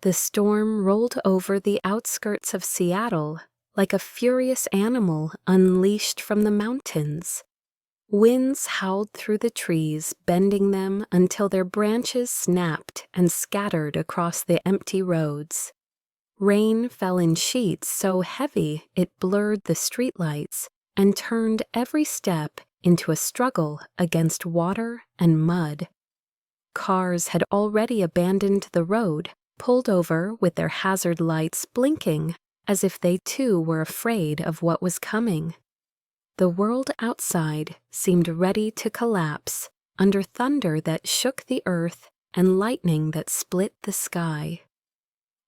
The storm rolled over the outskirts of Seattle like a furious animal unleashed from the mountains. Winds howled through the trees, bending them until their branches snapped and scattered across the empty roads. Rain fell in sheets so heavy it blurred the streetlights and turned every step into a struggle against water and mud. Cars had already abandoned the road, pulled over with their hazard lights blinking, as if they too were afraid of what was coming. The world outside seemed ready to collapse under thunder that shook the earth and lightning that split the sky.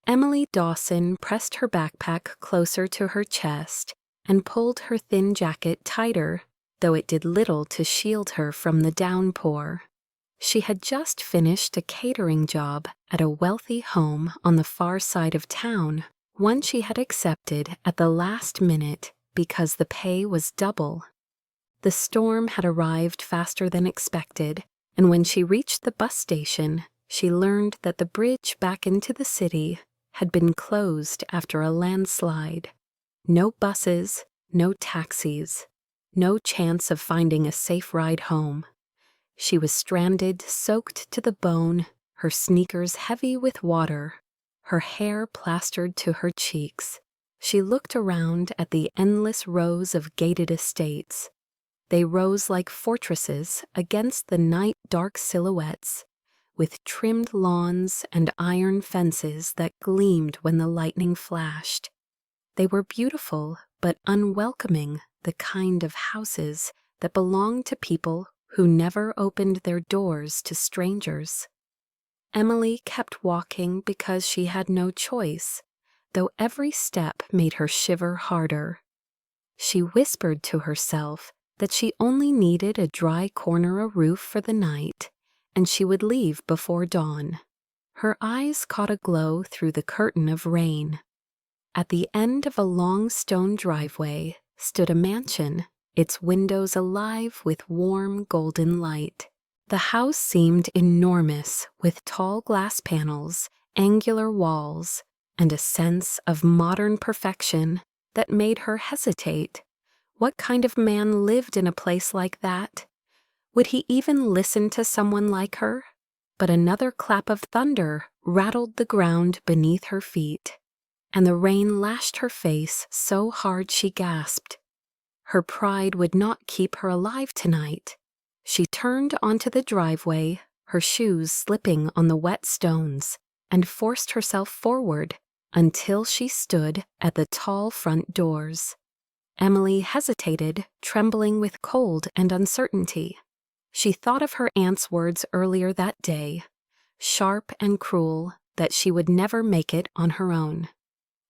Emily Dawson pressed her backpack closer to her chest and pulled her thin jacket tighter, though it did little to shield her from the downpour. She had just finished a catering job at a wealthy home on the far side of town, one she had accepted at the last minute because the pay was double. The storm had arrived faster than expected, and when she reached the bus station, she learned that the bridge back into the city had been closed after a landslide. No buses, no taxis, no chance of finding a safe ride home. She was stranded, soaked to the bone, her sneakers heavy with water, her hair plastered to her cheeks. She looked around at the endless rows of gated estates. They rose like fortresses against the night-dark silhouettes, with trimmed lawns and iron fences that gleamed when the lightning flashed. They were beautiful but unwelcoming, the kind of houses that belonged to people who never opened their doors to strangers. Emily kept walking because she had no choice, though every step made her shiver harder. She whispered to herself that she only needed a dry corner of roof for the night, and she would leave before dawn. Her eyes caught a glow through the curtain of rain. At the end of a long stone driveway stood a mansion, its windows alive with warm golden light. The house seemed enormous, with tall glass panels, angular walls, and a sense of modern perfection that made her hesitate. What kind of man lived in a place like that? Would he even listen to someone like her? But another clap of thunder rattled the ground beneath her feet, and the rain lashed her face so hard she gasped. Her pride would not keep her alive tonight. She turned onto the driveway, her shoes slipping on the wet stones, and forced herself forward until she stood at the tall front doors. Emily hesitated, trembling with cold and uncertainty. She thought of her aunt's words earlier that day, sharp and cruel, that she would never make it on her own.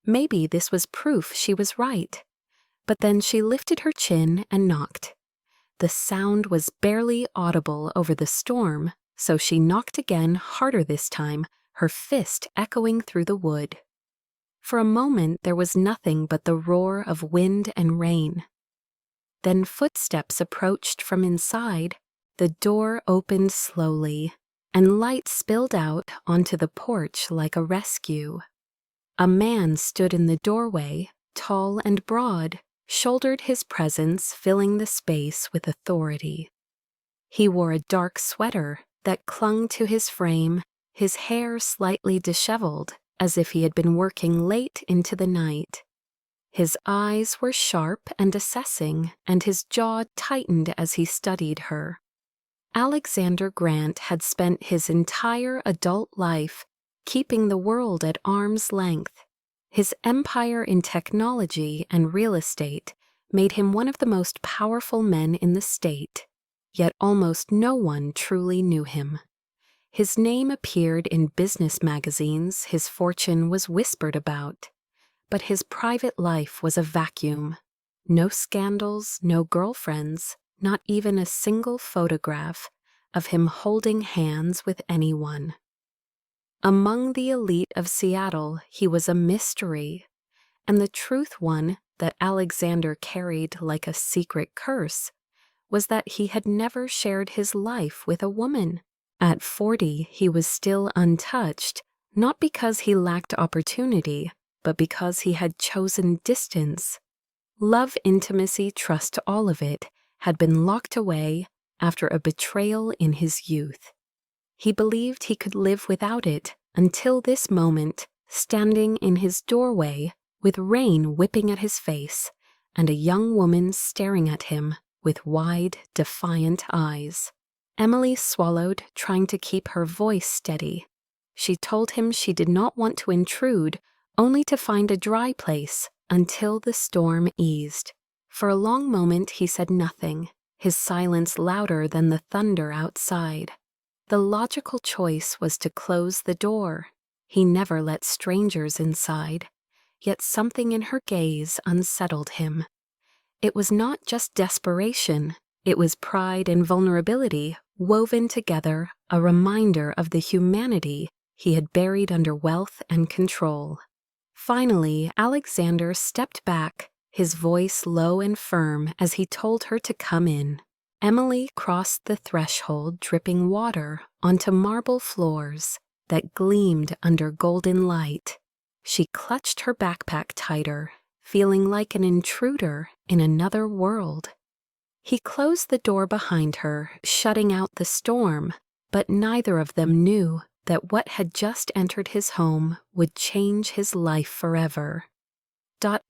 Maybe this was proof she was right. But then she lifted her chin and knocked. The sound was barely audible over the storm, so she knocked again, harder this time, her fist echoing through the wood. For a moment there was nothing but the roar of wind and rain. Then footsteps approached from inside, the door opened slowly, and light spilled out onto the porch like a rescue. A man stood in the doorway, tall and broad, shouldered his presence, filling the space with authority. He wore a dark sweater that clung to his frame, his hair slightly disheveled, as if he had been working late into the night. His eyes were sharp and assessing, and his jaw tightened as he studied her. Alexander Grant had spent his entire adult life keeping the world at arm's length. His empire in technology and real estate made him one of the most powerful men in the state, yet almost no one truly knew him. His name appeared in business magazines, his fortune was whispered about, but his private life was a vacuum. No scandals, no girlfriends, not even a single photograph of him holding hands with anyone. Among the elite of Seattle, he was a mystery, and the truth one that Alexander carried like a secret curse was that he had never shared his life with a woman. At 40, he was still untouched, not because he lacked opportunity, but because he had chosen distance. Love, intimacy, trust, all of it had been locked away after a betrayal in his youth. He believed he could live without it until this moment, standing in his doorway with rain whipping at his face and a young woman staring at him with wide, defiant eyes. Emily swallowed, trying to keep her voice steady. She told him she did not want to intrude, only to find a dry place until the storm eased. For a long moment he said nothing, his silence louder than the thunder outside. The logical choice was to close the door. He never let strangers inside, yet something in her gaze unsettled him. It was not just desperation, it was pride and vulnerability woven together, a reminder of the humanity he had buried under wealth and control. Finally, Alexander stepped back, his voice low and firm as he told her to come in. Emily crossed the threshold, dripping water onto marble floors that gleamed under golden light. She clutched her backpack tighter, feeling like an intruder in another world. He closed the door behind her, shutting out the storm, but neither of them knew that what had just entered his home would change his life forever.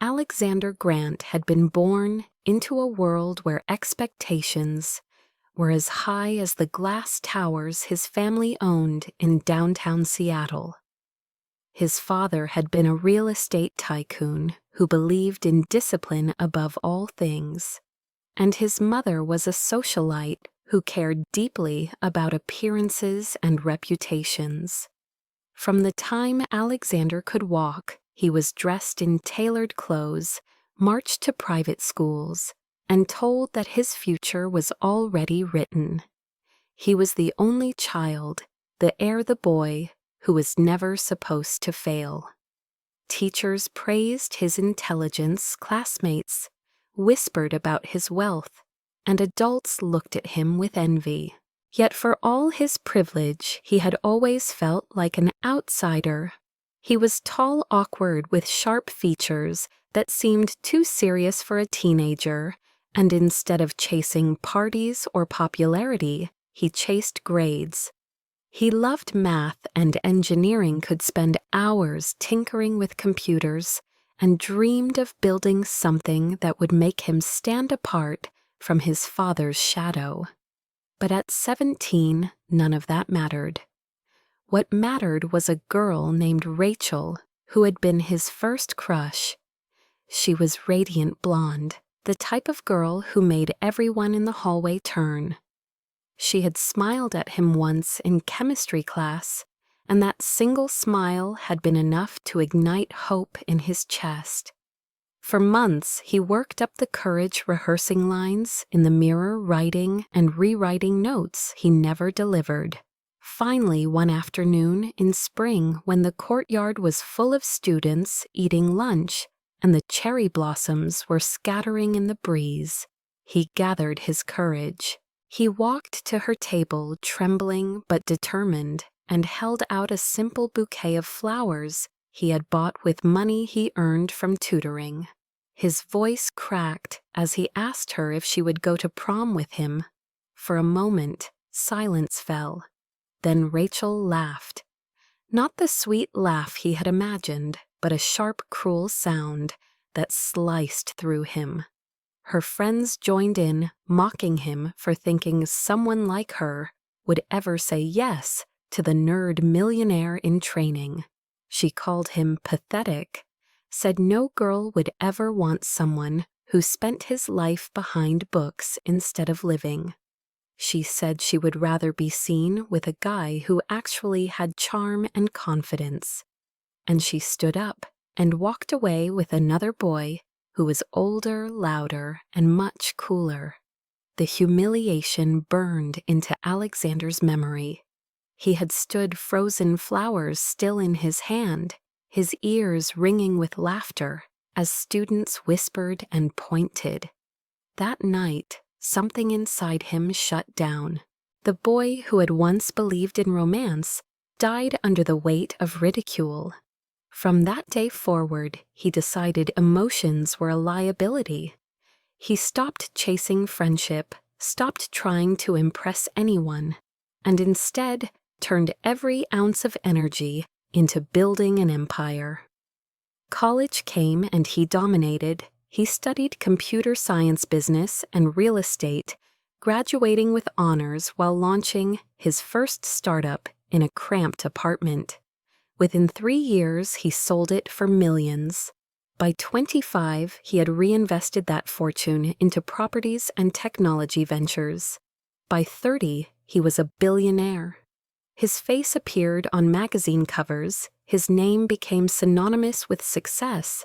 Alexander Grant had been born into a world where expectations were as high as the glass towers his family owned in downtown Seattle. His father had been a real estate tycoon who believed in discipline above all things, and his mother was a socialite who cared deeply about appearances and reputations. From the time Alexander could walk, he was dressed in tailored clothes, marched to private schools, and told that his future was already written. He was the only child, the heir, the boy, who was never supposed to fail. Teachers praised his intelligence, classmates whispered about his wealth, and adults looked at him with envy. Yet for all his privilege, he had always felt like an outsider. He was tall, awkward, with sharp features that seemed too serious for a teenager, and instead of chasing parties or popularity, he chased grades. He loved math and engineering, could spend hours tinkering with computers, and dreamed of building something that would make him stand apart from his father's shadow. But at 17, none of that mattered. What mattered was a girl named Rachel, who had been his first crush. She was radiant blonde, the type of girl who made everyone in the hallway turn. She had smiled at him once in chemistry class, and that single smile had been enough to ignite hope in his chest. For months, he worked up the courage rehearsing lines in the mirror, writing and rewriting notes he never delivered. Finally, one afternoon in spring, when the courtyard was full of students eating lunch and the cherry blossoms were scattering in the breeze, he gathered his courage. He walked to her table, trembling but determined, and held out a simple bouquet of flowers he had bought with money he earned from tutoring. His voice cracked as he asked her if she would go to prom with him. For a moment, silence fell. Then Rachel laughed. Not the sweet laugh he had imagined, but a sharp, cruel sound that sliced through him. Her friends joined in, mocking him for thinking someone like her would ever say yes to the nerd millionaire in training. She called him pathetic, said no girl would ever want someone who spent his life behind books instead of living. She said she would rather be seen with a guy who actually had charm and confidence. And she stood up and walked away with another boy who was older, louder, and much cooler. The humiliation burned into Alexander's memory. He had stood frozen flowers still in his hand, his ears ringing with laughter as students whispered and pointed. That night, something inside him shut down. The boy who had once believed in romance died under the weight of ridicule. From that day forward, he decided emotions were a liability. He stopped chasing friendship, stopped trying to impress anyone, and instead turned every ounce of energy into building an empire. College came and he dominated. He studied computer science, business, and real estate, graduating with honors while launching his first startup in a cramped apartment. Within 3 years, he sold it for millions. By 25, he had reinvested that fortune into properties and technology ventures. By 30, he was a billionaire. His face appeared on magazine covers, his name became synonymous with success,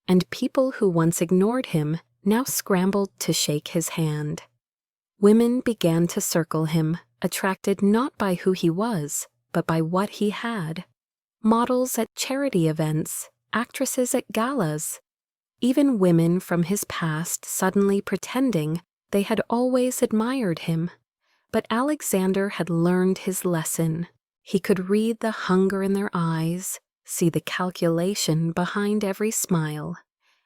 and people who once ignored him now scrambled to shake his hand. Women began to circle him, attracted not by who he was, but by what he had. Models at charity events, actresses at galas, even women from his past suddenly pretending they had always admired him. But Alexander had learned his lesson. He could read the hunger in their eyes, see the calculation behind every smile,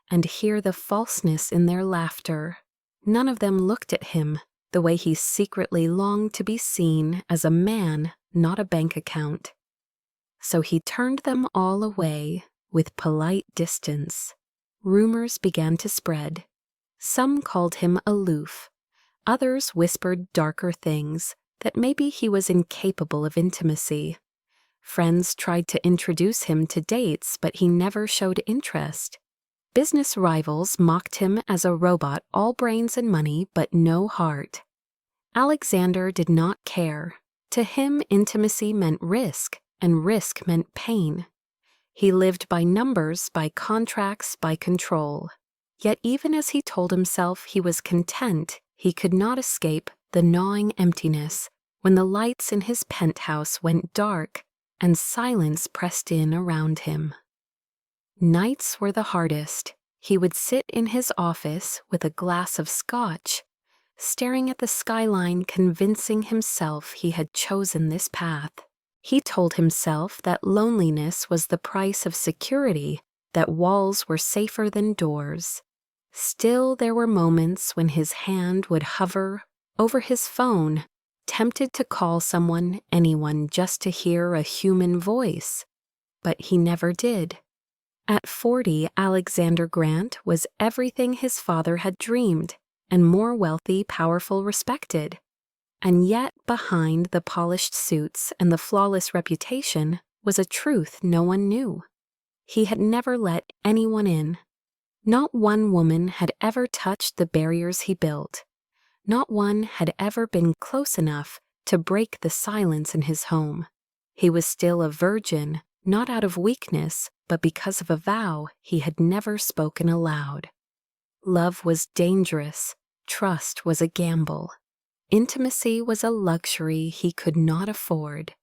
and hear the falseness in their laughter. None of them looked at him the way he secretly longed to be seen, as a man, not a bank account. So he turned them all away with polite distance. Rumors began to spread. Some called him aloof. Others whispered darker things, that maybe he was incapable of intimacy. Friends tried to introduce him to dates, but he never showed interest. Business rivals mocked him as a robot, all brains and money, but no heart. Alexander did not care. To him, intimacy meant risk, and risk meant pain. He lived by numbers, by contracts, by control. Yet even as he told himself he was content, he could not escape the gnawing emptiness when the lights in his penthouse went dark and silence pressed in around him. Nights were the hardest. He would sit in his office with a glass of scotch, staring at the skyline, convincing himself he had chosen this path. He told himself that loneliness was the price of security, that walls were safer than doors. Still, there were moments when his hand would hover over his phone, tempted to call someone, anyone, just to hear a human voice. But he never did. At 40, Alexander Grant was everything his father had dreamed, and more wealthy, powerful, respected. And yet, behind the polished suits and the flawless reputation was a truth no one knew. He had never let anyone in. Not one woman had ever touched the barriers he built. Not one had ever been close enough to break the silence in his home. He was still a virgin, not out of weakness, but because of a vow he had never spoken aloud. Love was dangerous. Trust was a gamble. Intimacy was a luxury he could not afford.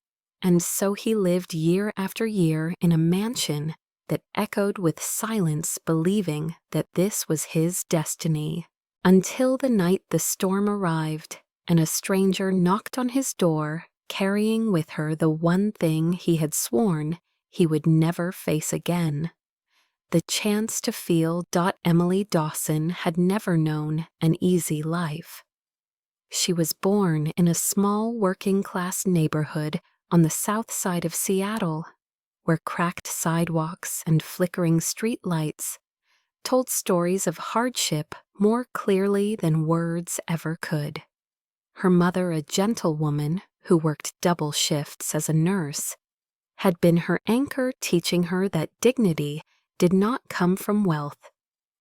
And so he lived year after year in a mansion that echoed with silence, believing that this was his destiny. Until the night the storm arrived, and a stranger knocked on his door, carrying with her the one thing he had sworn he would never face again. The chance to feel Emily Dawson had never known an easy life. She was born in a small working-class neighborhood on the south side of Seattle, where cracked sidewalks and flickering street lights told stories of hardship more clearly than words ever could. Her mother, a gentlewoman who worked double shifts as a nurse, had been her anchor, teaching her that dignity did not come from wealth,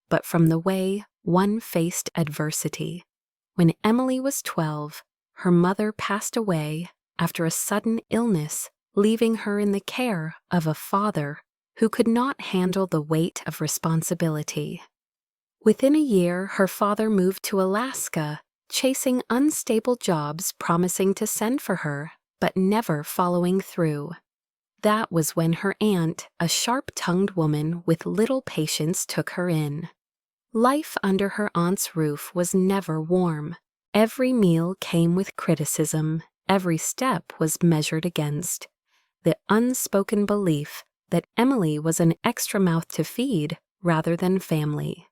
but from the way one faced adversity. When Emily was 12, her mother passed away after a sudden illness, leaving her in the care of a father who could not handle the weight of responsibility. Within a year, her father moved to Alaska, chasing unstable jobs, promising to send for her, but never following through. That was when her aunt, a sharp-tongued woman with little patience, took her in. Life under her aunt's roof was never warm. Every meal came with criticism. Every step was measured against. the unspoken belief that Emily was an extra mouth to feed rather than family.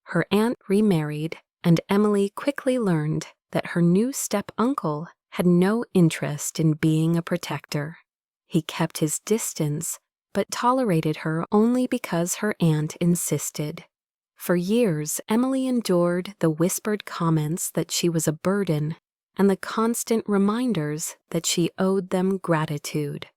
Her aunt remarried, and Emily quickly learned that her new step-uncle had no interest in being a protector. He kept his distance, but tolerated her only because her aunt insisted. For years, Emily endured the whispered comments that she was a burden and the constant reminders that she owed them gratitude.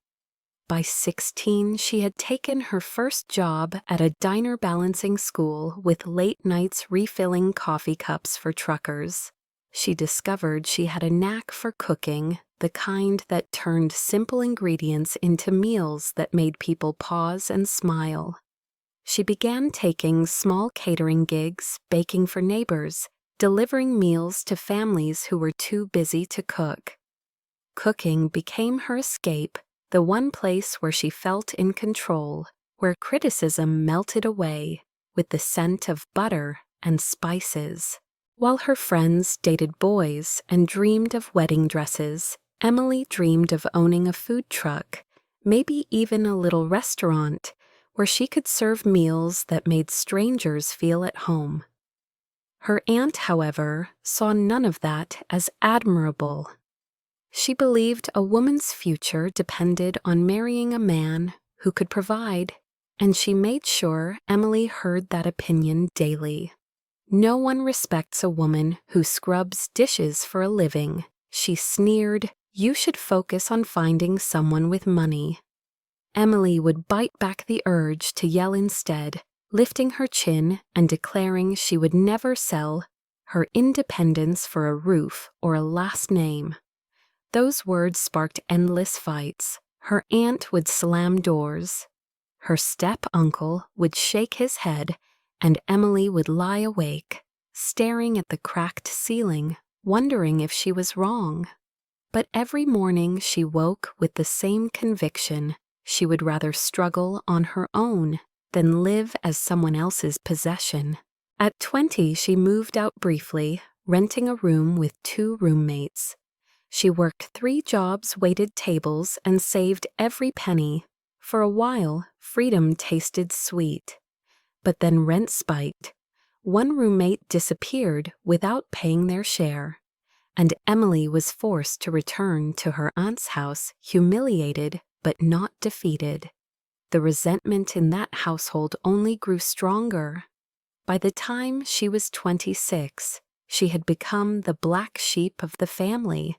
By 16, she had taken her first job at a diner balancing school with late nights refilling coffee cups for truckers. She discovered she had a knack for cooking, the kind that turned simple ingredients into meals that made people pause and smile. She began taking small catering gigs, baking for neighbors, delivering meals to families who were too busy to cook. Cooking became her escape, the one place where she felt in control, where criticism melted away with the scent of butter and spices. While her friends dated boys and dreamed of wedding dresses, Emily dreamed of owning a food truck, maybe even a little restaurant, where she could serve meals that made strangers feel at home. Her aunt, however, saw none of that as admirable. She believed a woman's future depended on marrying a man who could provide, and she made sure Emily heard that opinion daily. "No one respects a woman who scrubs dishes for a living," she sneered. "You should focus on finding someone with money." Emily would bite back the urge to yell instead, lifting her chin and declaring she would never sell her independence for a roof or a last name. Those words sparked endless fights. Her aunt would slam doors. Her step-uncle would shake his head, and Emily would lie awake, staring at the cracked ceiling, wondering if she was wrong. But every morning she woke with the same conviction: she would rather struggle on her own than live as someone else's possession. At 20, she moved out briefly, renting a room with 2 roommates. She worked 3 jobs, waited tables, and saved every penny. For a while, freedom tasted sweet. But then rent spiked. One roommate disappeared without paying their share, and Emily was forced to return to her aunt's house, humiliated but not defeated. The resentment in that household only grew stronger. By the time she was 26, she had become the black sheep of the family,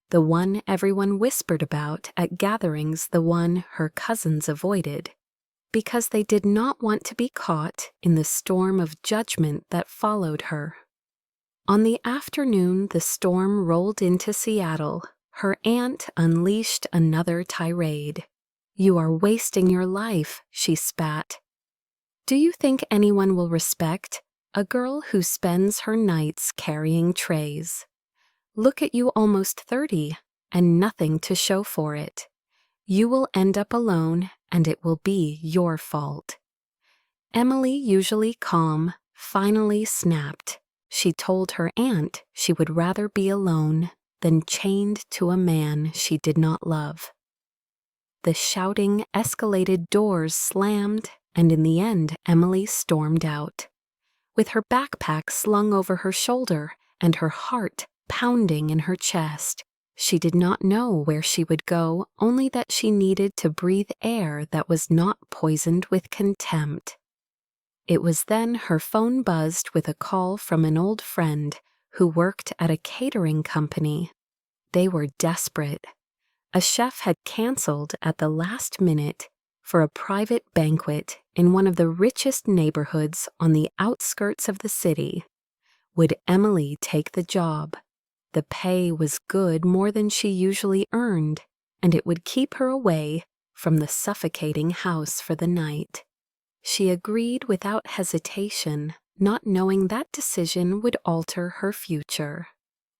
the one everyone whispered about at gatherings, the one her cousins avoided, because they did not want to be caught in the storm of judgment that followed her. On the afternoon the storm rolled into Seattle, her aunt unleashed another tirade. "You are wasting your life," she spat. "Do you think anyone will respect a girl who spends her nights carrying trays? Look at you, almost 30, and nothing to show for it. You will end up alone, and it will be your fault." Emily, usually calm, finally snapped. She told her aunt she would rather be alone than chained to a man she did not love. The shouting escalated, doors slammed, and in the end Emily stormed out. With her backpack slung over her shoulder and her heart pounding in her chest, she did not know where she would go, only that she needed to breathe air that was not poisoned with contempt. It was then her phone buzzed with a call from an old friend who worked at a catering company. They were desperate. A chef had canceled at the last minute for a private banquet in one of the richest neighborhoods on the outskirts of the city. Would Emily take the job? The pay was good, more than she usually earned, and it would keep her away from the suffocating house for the night. She agreed without hesitation, not knowing that decision would alter her future.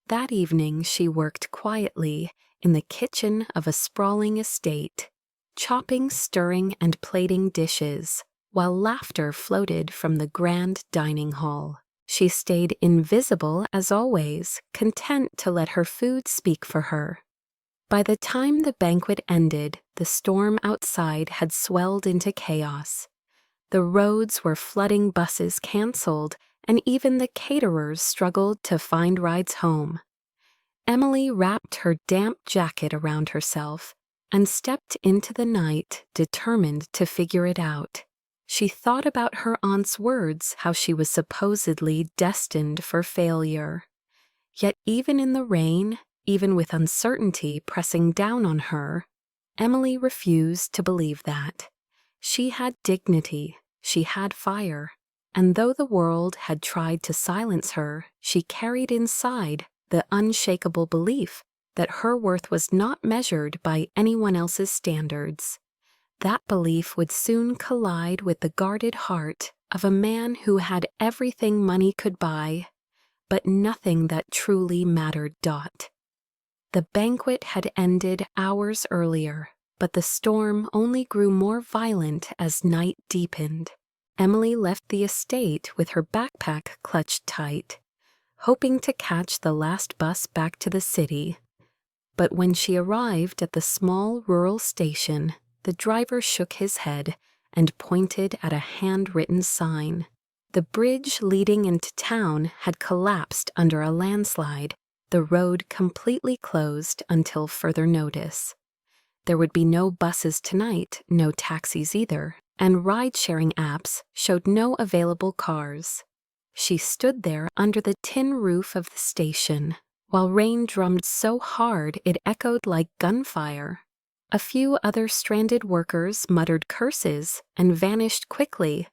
That evening she worked quietly in the kitchen of a sprawling estate, chopping, stirring, and plating dishes, while laughter floated from the grand dining hall. She stayed invisible as always, content to let her food speak for her. By the time the banquet ended, the storm outside had swelled into chaos. The roads were flooding, buses canceled, and even the caterers struggled to find rides home. Emily wrapped her damp jacket around herself and stepped into the night, determined to figure it out. She thought about her aunt's words, how she was supposedly destined for failure. Yet even in the rain, even with uncertainty pressing down on her, Emily refused to believe that. She had dignity, she had fire, and though the world had tried to silence her, she carried inside the unshakable belief that her worth was not measured by anyone else's standards. That belief would soon collide with the guarded heart of a man who had everything money could buy, but nothing that truly mattered. The banquet had ended hours earlier, but the storm only grew more violent as night deepened. Emily left the estate with her backpack clutched tight, hoping to catch the last bus back to the city. But when she arrived at the small rural station, the driver shook his head and pointed at a handwritten sign. The bridge leading into town had collapsed under a landslide, the road completely closed until further notice. There would be no buses tonight, no taxis either, and ride-sharing apps showed no available cars. She stood there under the tin roof of the station, while rain drummed so hard it echoed like gunfire. A few other stranded workers muttered curses and vanished quickly,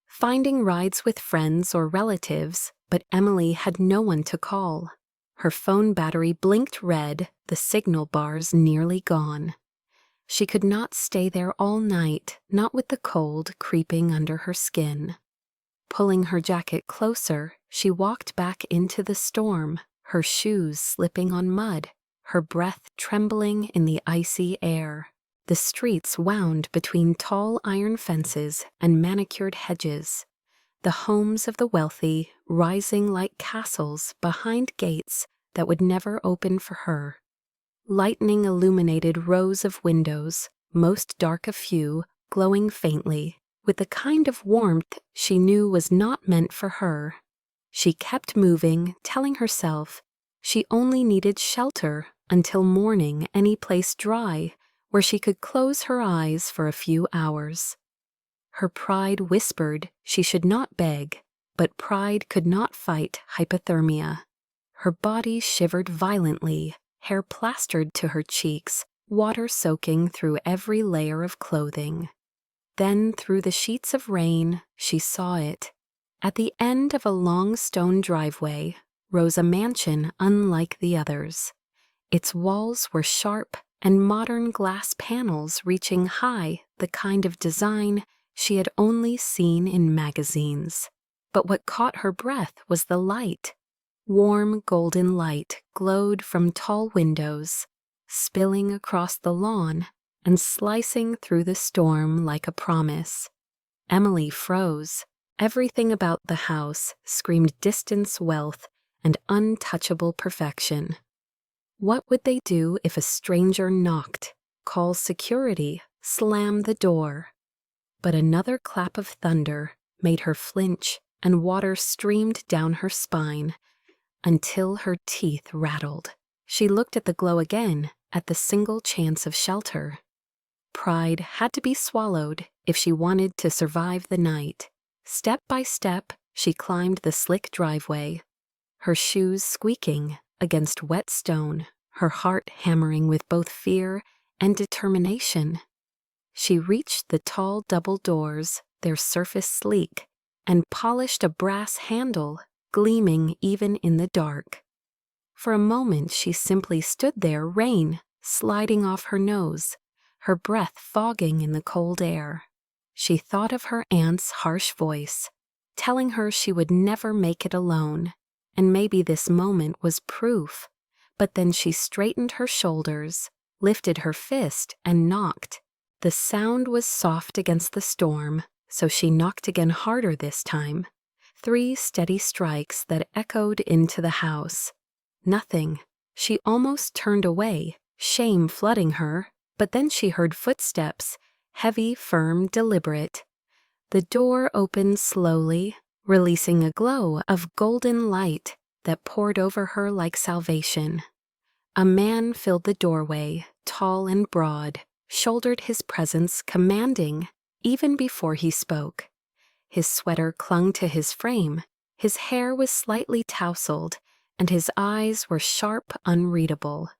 finding rides with friends or relatives, but Emily had no one to call. Her phone battery blinked red, the signal bars nearly gone. She could not stay there all night, not with the cold creeping under her skin. Pulling her jacket closer, she walked back into the storm, her shoes slipping on mud, her breath trembling in the icy air. The streets wound between tall iron fences and manicured hedges, the homes of the wealthy rising like castles behind gates that would never open for her. Lightning illuminated rows of windows, most dark of few, glowing faintly, with the kind of warmth she knew was not meant for her. She kept moving, telling herself she only needed shelter until morning, any place dry where she could close her eyes for a few hours. Her pride whispered she should not beg, but pride could not fight hypothermia. Her body shivered violently, hair plastered to her cheeks, water soaking through every layer of clothing. Then, through the sheets of rain, she saw it. At the end of a long stone driveway rose a mansion unlike the others. Its walls were sharp and modern glass panels reaching high, the kind of design she had only seen in magazines. But what caught her breath was the light. Warm golden light glowed from tall windows, spilling across the lawn and slicing through the storm like a promise. Emily froze. Everything about the house screamed distance, wealth, and untouchable perfection. What would they do if a stranger knocked, call security, slam the door? But another clap of thunder made her flinch, and water streamed down her spine until her teeth rattled. She looked at the glow again, at the single chance of shelter. Pride had to be swallowed if she wanted to survive the night. Step by step, she climbed the slick driveway, her shoes squeaking against wet stone, her heart hammering with both fear and determination. She reached the tall double doors, their surface sleek, and polished a brass handle, gleaming even in the dark. For a moment she simply stood there, rain sliding off her nose, her breath fogging in the cold air. She thought of her aunt's harsh voice, telling her she would never make it alone, and maybe this moment was proof. But then she straightened her shoulders, lifted her fist, and knocked. The sound was soft against the storm, so she knocked again, harder this time. 3 steady strikes that echoed into the house. Nothing. She almost turned away, shame flooding her, but then she heard footsteps, heavy, firm, deliberate. The door opened slowly, releasing a glow of golden light that poured over her like salvation. A man filled the doorway, tall and broad, shouldered his presence commanding, even before he spoke. His sweater clung to his frame, his hair was slightly tousled, and his eyes were sharp, unreadable.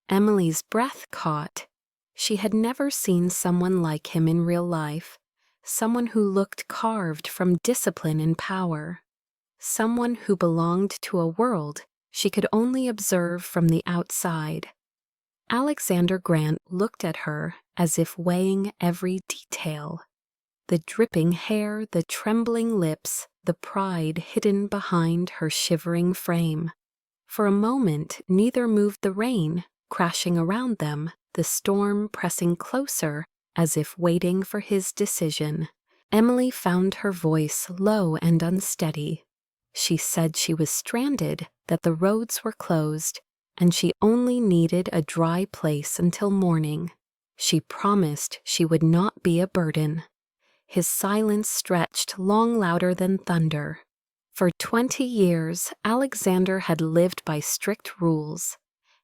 Emily's breath caught. She had never seen someone like him in real life, someone who looked carved from discipline and power, someone who belonged to a world she could only observe from the outside. Alexander Grant looked at her as if weighing every detail. The dripping hair, the trembling lips, the pride hidden behind her shivering frame. For a moment, neither moved. The rain, crashing around them, the storm pressing closer, as if waiting for his decision. Emily found her voice low and unsteady. She said she was stranded, that the roads were closed, and she only needed a dry place until morning. She promised she would not be a burden. His silence stretched long louder than thunder. For 20 years, Alexander had lived by strict rules.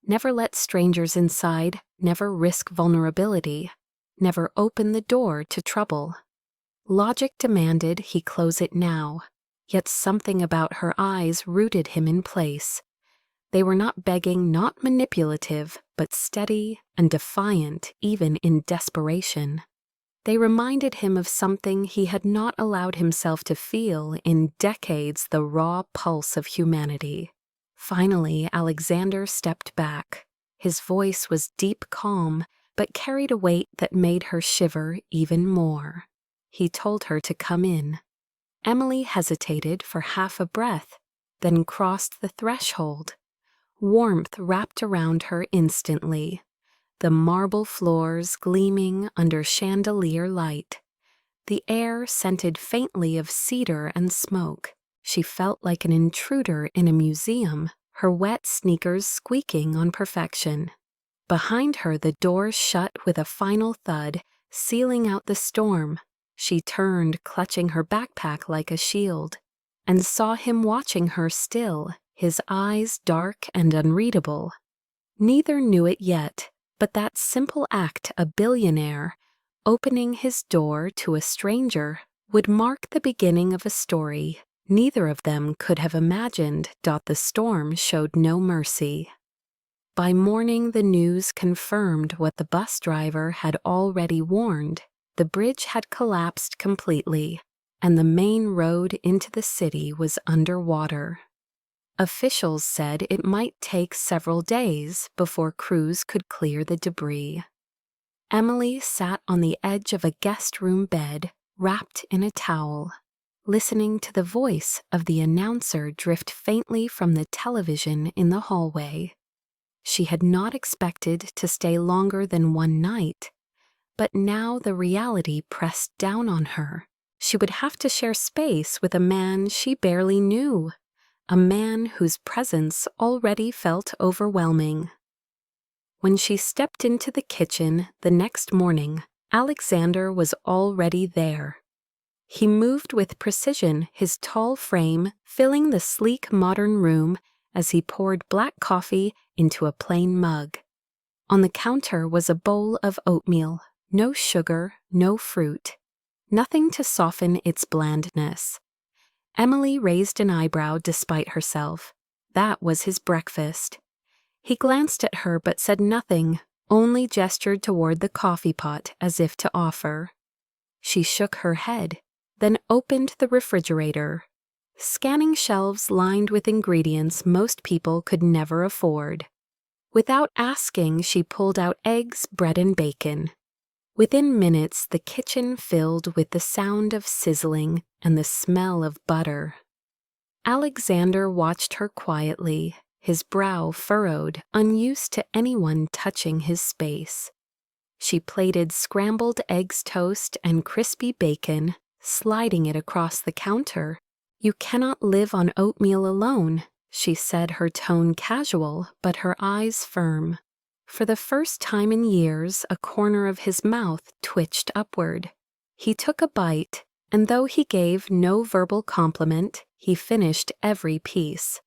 Never let strangers inside, never risk vulnerability, never open the door to trouble. Logic demanded he close it now, yet something about her eyes rooted him in place. They were not begging, not manipulative, but steady and defiant even in desperation. They reminded him of something he had not allowed himself to feel in decades, the raw pulse of humanity. Finally, Alexander stepped back. His voice was deep calm, but carried a weight that made her shiver even more. He told her to come in. Emily hesitated for half a breath, then crossed the threshold. Warmth wrapped around her instantly, the marble floors gleaming under chandelier light. The air scented faintly of cedar and smoke. She felt like an intruder in a museum, her wet sneakers squeaking on perfection. Behind her, the door shut with a final thud, sealing out the storm. She turned, clutching her backpack like a shield, and saw him watching her still, his eyes dark and unreadable. Neither knew it yet, but that simple act, a billionaire, opening his door to a stranger, would mark the beginning of a story neither of them could have imagined. The storm showed no mercy. By morning, the news confirmed what the bus driver had already warned. The bridge had collapsed completely, and the main road into the city was underwater. Officials said it might take several days before crews could clear the debris. Emily sat on the edge of a guest room bed, wrapped in a towel, listening to the voice of the announcer drift faintly from the television in the hallway. She had not expected to stay longer than one night, but now the reality pressed down on her. She would have to share space with a man she barely knew, a man whose presence already felt overwhelming. When she stepped into the kitchen the next morning, Alexander was already there. He moved with precision, his tall frame filling the sleek modern room as he poured black coffee into a plain mug. On the counter was a bowl of oatmeal, no sugar, no fruit, nothing to soften its blandness. Emily raised an eyebrow despite herself. That was his breakfast. He glanced at her but said nothing, only gestured toward the coffee pot as if to offer. She shook her head, then opened the refrigerator, scanning shelves lined with ingredients most people could never afford. Without asking, she pulled out eggs, bread, and bacon. Within minutes, the kitchen filled with the sound of sizzling and the smell of butter. Alexander watched her quietly, his brow furrowed, unused to anyone touching his space. She plated scrambled eggs, toast, and crispy bacon, sliding it across the counter. "You cannot live on oatmeal alone," she said, her tone casual, but her eyes firm. For the first time in years, a corner of his mouth twitched upward. He took a bite, and though he gave no verbal compliment, he finished every piece.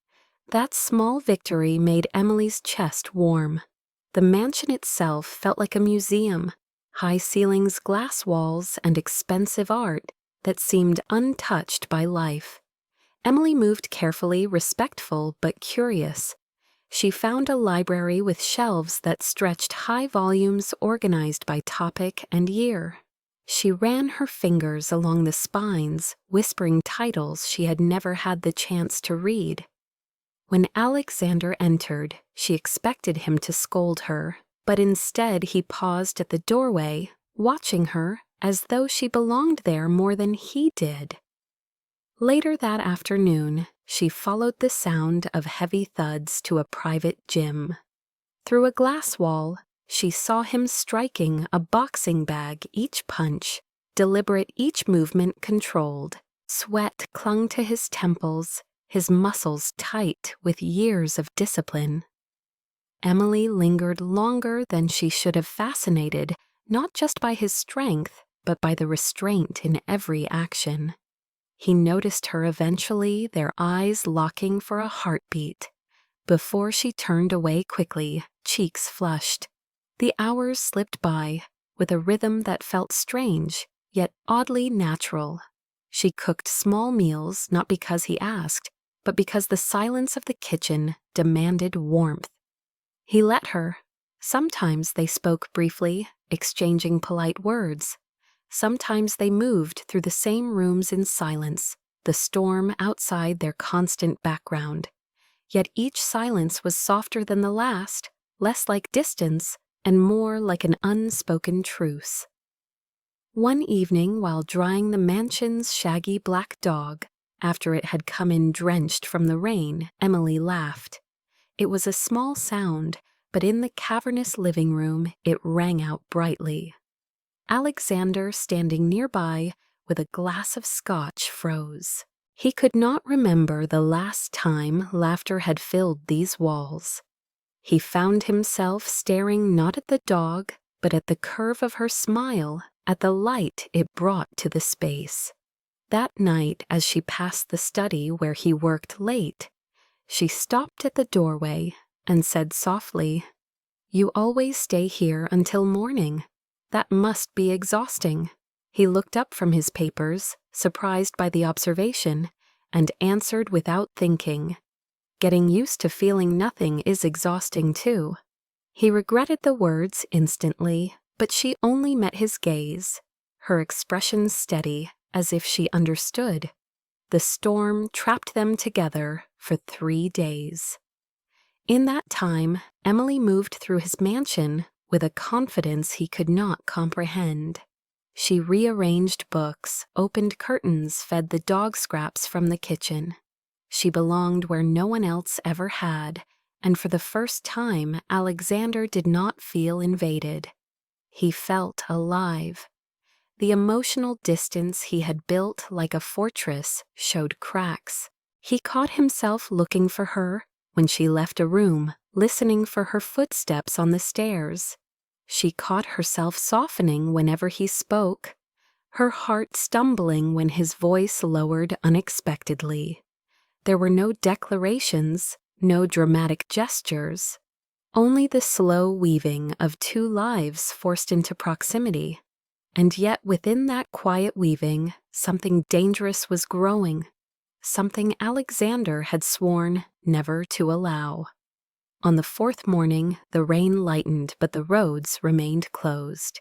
That small victory made Emily's chest warm. The mansion itself felt like a museum, high ceilings, glass walls, and expensive art that seemed untouched by life. Emily moved carefully, respectful but curious. She found a library with shelves that stretched high volumes organized by topic and year. She ran her fingers along the spines, whispering titles she had never had the chance to read. When Alexander entered, she expected him to scold her, but instead he paused at the doorway, watching her as though she belonged there more than he did. Later that afternoon, she followed the sound of heavy thuds to a private gym. Through a glass wall, she saw him striking a boxing bag each punch, deliberate each movement controlled. Sweat clung to his temples, his muscles tight with years of discipline. Emily lingered longer than she should have, fascinated, not just by his strength, but by the restraint in every action. He noticed her eventually, their eyes locking for a heartbeat. Before she turned away quickly, cheeks flushed. The hours slipped by, with a rhythm that felt strange, yet oddly natural. She cooked small meals not because he asked, but because the silence of the kitchen demanded warmth. He let her. Sometimes they spoke briefly, exchanging polite words. Sometimes they moved through the same rooms in silence, the storm outside their constant background. Yet each silence was softer than the last, less like distance, and more like an unspoken truce. One evening, while drying the mansion's shaggy black dog, after it had come in drenched from the rain, Emily laughed. It was a small sound, but in the cavernous living room it rang out brightly. Alexander, standing nearby with a glass of scotch, froze. He could not remember the last time laughter had filled these walls. He found himself staring not at the dog, but at the curve of her smile, at the light it brought to the space. That night, as she passed the study where he worked late, she stopped at the doorway and said softly, "You always stay here until morning. That must be exhausting." He looked up from his papers, surprised by the observation, and answered without thinking, "Getting used to feeling nothing is exhausting too." He regretted the words instantly, but she only met his gaze, her expression steady, as if she understood. The storm trapped them together for 3 days. In that time, Emily moved through his mansion with a confidence he could not comprehend. She rearranged books, opened curtains, fed the dog scraps from the kitchen. She belonged where no one else ever had, and for the first time, Alexander did not feel invaded. He felt alive. The emotional distance he had built like a fortress showed cracks. He caught himself looking for her when she left a room, listening for her footsteps on the stairs. She caught herself softening whenever he spoke, her heart stumbling when his voice lowered unexpectedly. There were no declarations, no dramatic gestures, only the slow weaving of two lives forced into proximity. And yet within that quiet weaving, something dangerous was growing, something Alexander had sworn never to allow. On the 4th morning, the rain lightened, but the roads remained closed.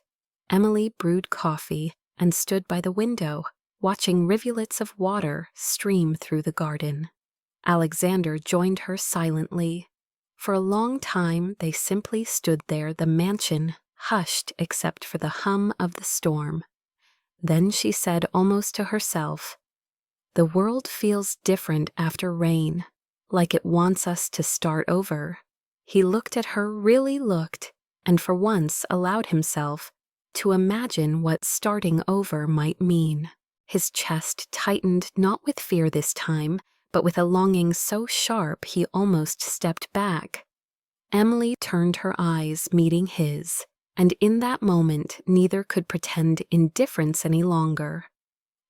Emily brewed coffee and stood by the window, watching rivulets of water stream through the garden. Alexander joined her silently. For a long time, they simply stood there, the mansion hushed except for the hum of the storm. Then she said almost to herself, "The world feels different after rain, like it wants us to start over." He looked at her, really looked, and for once allowed himself to imagine what starting over might mean. His chest tightened, not with fear this time, but with a longing so sharp he almost stepped back. Emily turned her eyes, meeting his, and in that moment neither could pretend indifference any longer.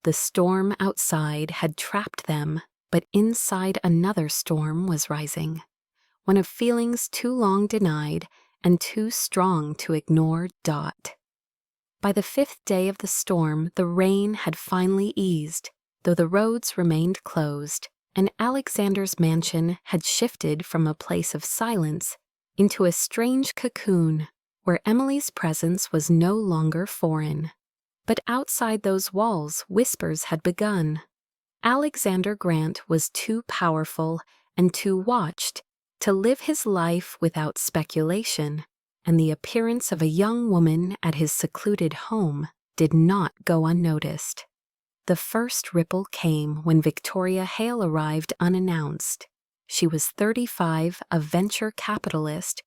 The storm outside had trapped them, but inside another storm was rising, one of feelings too long denied and too strong to ignore. By the 5th day of the storm, the rain had finally eased, though the roads remained closed, and Alexander's mansion had shifted from a place of silence into a strange cocoon where Emily's presence was no longer foreign. But outside those walls, whispers had begun. Alexander Grant was too powerful and too watched to live his life without speculation, and the appearance of a young woman at his secluded home did not go unnoticed. The first ripple came when Victoria Hale arrived unannounced. She was 35, a venture capitalist,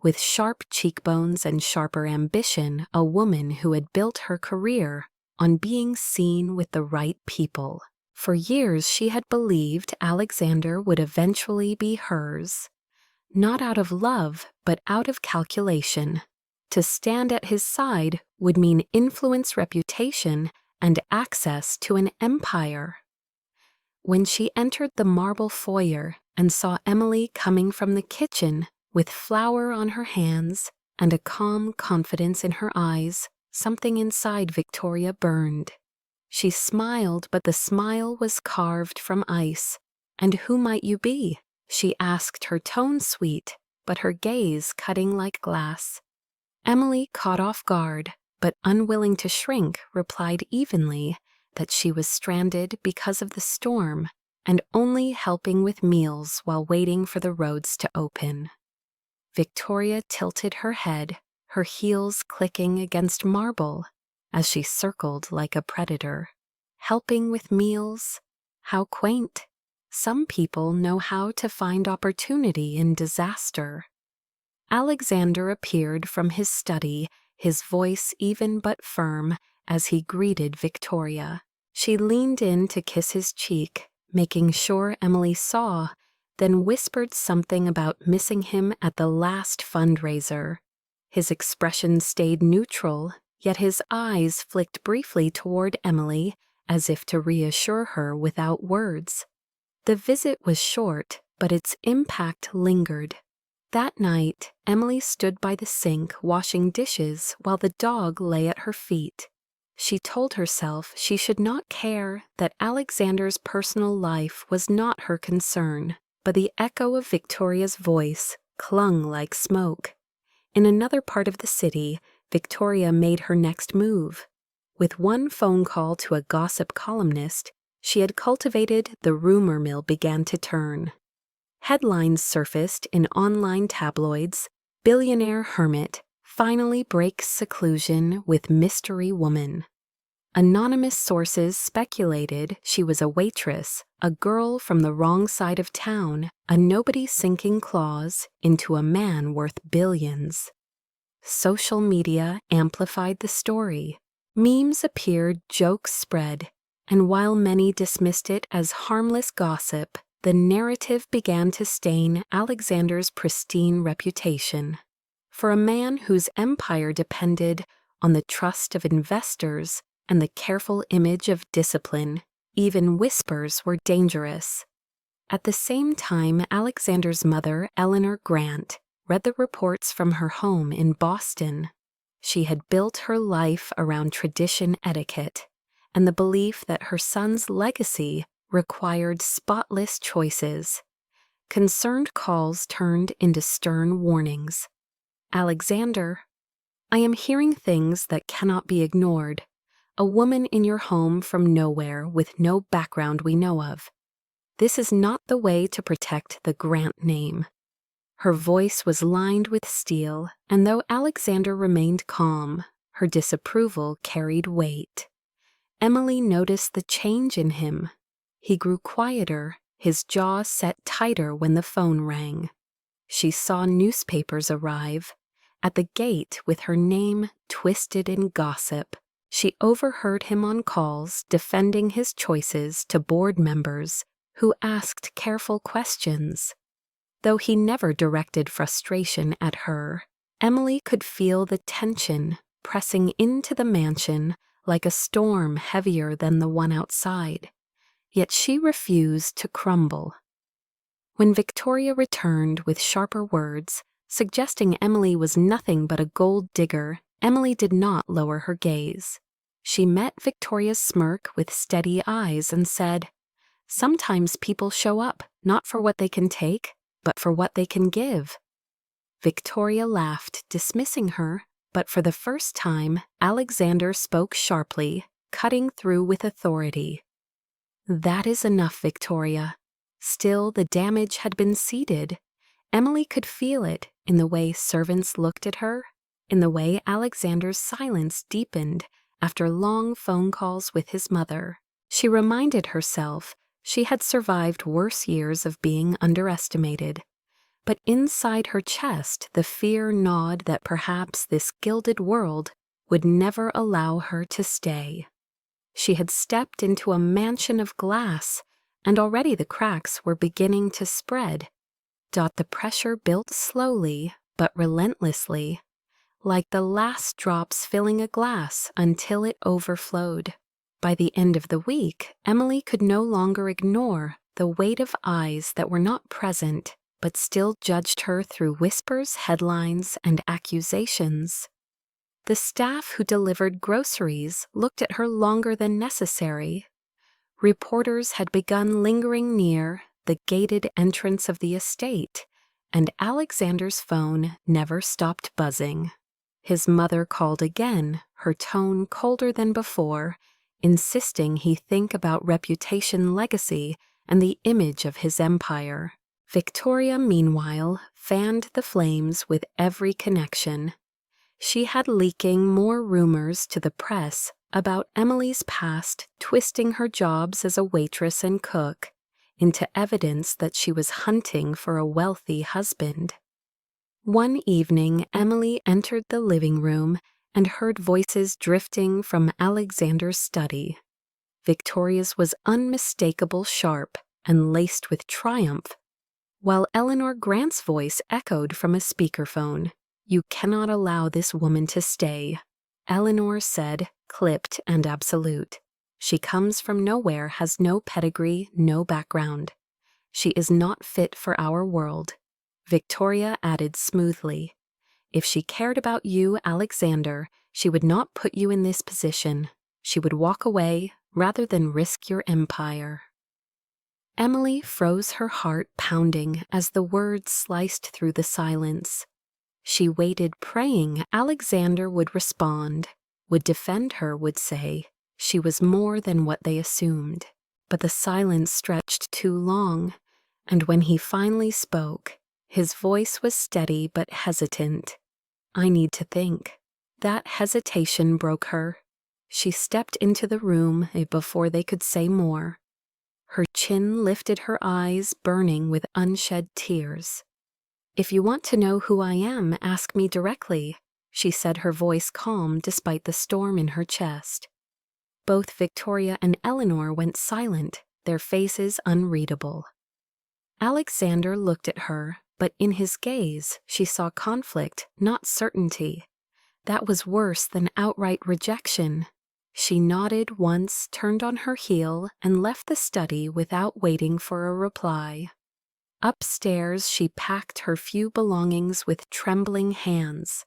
with sharp cheekbones and sharper ambition, a woman who had built her career on being seen with the right people. For years she had believed Alexander would eventually be hers, not out of love, but out of calculation. To stand at his side would mean influence, reputation, and access to an empire. When she entered the marble foyer and saw Emily coming from the kitchen with flour on her hands and a calm confidence in her eyes, something inside Victoria burned. She smiled, but the smile was carved from ice. "And who might you be?" she asked, her tone sweet, but her gaze cutting like glass. Emily, caught off guard, but unwilling to shrink, replied evenly that she was stranded because of the storm and only helping with meals while waiting for the roads to open. Victoria tilted her head, her heels clicking against marble as she circled like a predator. Helping with meals? How quaint. Some people know how to find opportunity in disaster. Alexander appeared from his study, his voice even but firm, as he greeted Victoria. She leaned in to kiss his cheek, making sure Emily saw, then whispered something about missing him at the last fundraiser. His expression stayed neutral, yet his eyes flicked briefly toward Emily, as if to reassure her without words. The visit was short, but its impact lingered. That night, Emily stood by the sink washing dishes while the dog lay at her feet. She told herself she should not care, that Alexander's personal life was not her concern, but the echo of Victoria's voice clung like smoke. In another part of the city, Victoria made her next move. With one phone call to a gossip columnist, she had cultivated the rumor mill began to turn. Headlines surfaced in online tabloids: "Billionaire hermit finally breaks seclusion with mystery woman." Anonymous sources speculated she was a waitress, a girl from the wrong side of town, a nobody sinking claws into a man worth billions. Social media amplified the story. Memes appeared, jokes spread, and while many dismissed it as harmless gossip, the narrative began to stain Alexander's pristine reputation. For a man whose empire depended on the trust of investors and the careful image of discipline, even whispers were dangerous. At the same time, Alexander's mother, Eleanor Grant, read the reports from her home in Boston. She had built her life around tradition, etiquette, and the belief that her son's legacy required spotless choices. Concerned calls turned into stern warnings. "Alexander, I am hearing things that cannot be ignored. A woman in your home from nowhere with no background we know of. This is not the way to protect the Grant name." Her voice was lined with steel, and though Alexander remained calm, her disapproval carried weight. Emily noticed the change in him. He grew quieter, his jaw set tighter when the phone rang. She saw newspapers arrive. At the gate, with her name twisted in gossip, she overheard him on calls defending his choices to board members who asked careful questions. Though he never directed frustration at her, Emily could feel the tension pressing into the mansion like a storm heavier than the one outside. Yet she refused to crumble. When Victoria returned with sharper words, suggesting Emily was nothing but a gold digger, Emily did not lower her gaze. She met Victoria's smirk with steady eyes and said, "Sometimes people show up, not for what they can take, but for what they can give." Victoria laughed, dismissing her, but for the first time, Alexander spoke sharply, cutting through with authority. "That is enough, Victoria." Still, the damage had been seeded. Emily could feel it in the way servants looked at her, in the way Alexander's silence deepened after long phone calls with his mother. She reminded herself she had survived worse years of being underestimated. But inside her chest, the fear gnawed that perhaps this gilded world would never allow her to stay. She had stepped into a mansion of glass, and already the cracks were beginning to spread. The pressure built slowly, but relentlessly, like the last drops filling a glass until it overflowed. By the end of the week, Emily could no longer ignore the weight of eyes that were not present, but still judged her through whispers, headlines, and accusations. The staff who delivered groceries looked at her longer than necessary. Reporters had begun lingering near the gated entrance of the estate, and Alexander's phone never stopped buzzing. His mother called again, her tone colder than before, insisting he think about reputation, legacy, and the image of his empire. Victoria, meanwhile, fanned the flames with every connection. She had leaking more rumors to the press about Emily's past, twisting her jobs as a waitress and cook into evidence that she was hunting for a wealthy husband. One evening, Emily entered the living room and heard voices drifting from Alexander's study. Victoria's was unmistakable, sharp, and laced with triumph, while Eleanor Grant's voice echoed from a speakerphone. "You cannot allow this woman to stay," Eleanor said, clipped and absolute. "She comes from nowhere, has no pedigree, no background. She is not fit for our world." Victoria added smoothly, "If she cared about you, Alexander, she would not put you in this position. She would walk away rather than risk your empire." Emily froze, her heart pounding as the words sliced through the silence. She waited, praying Alexander would respond, would defend her, would say she was more than what they assumed. But the silence stretched too long, and when he finally spoke, his voice was steady but hesitant. "I need to think." That hesitation broke her. She stepped into the room before they could say more. Her chin lifted, her eyes burning with unshed tears. "If you want to know who I am, ask me directly," she said, her voice calm despite the storm in her chest. Both Victoria and Eleanor went silent, their faces unreadable. Alexander looked at her, but in his gaze she saw conflict, not certainty. That was worse than outright rejection. She nodded once, turned on her heel, and left the study without waiting for a reply. Upstairs, she packed her few belongings with trembling hands.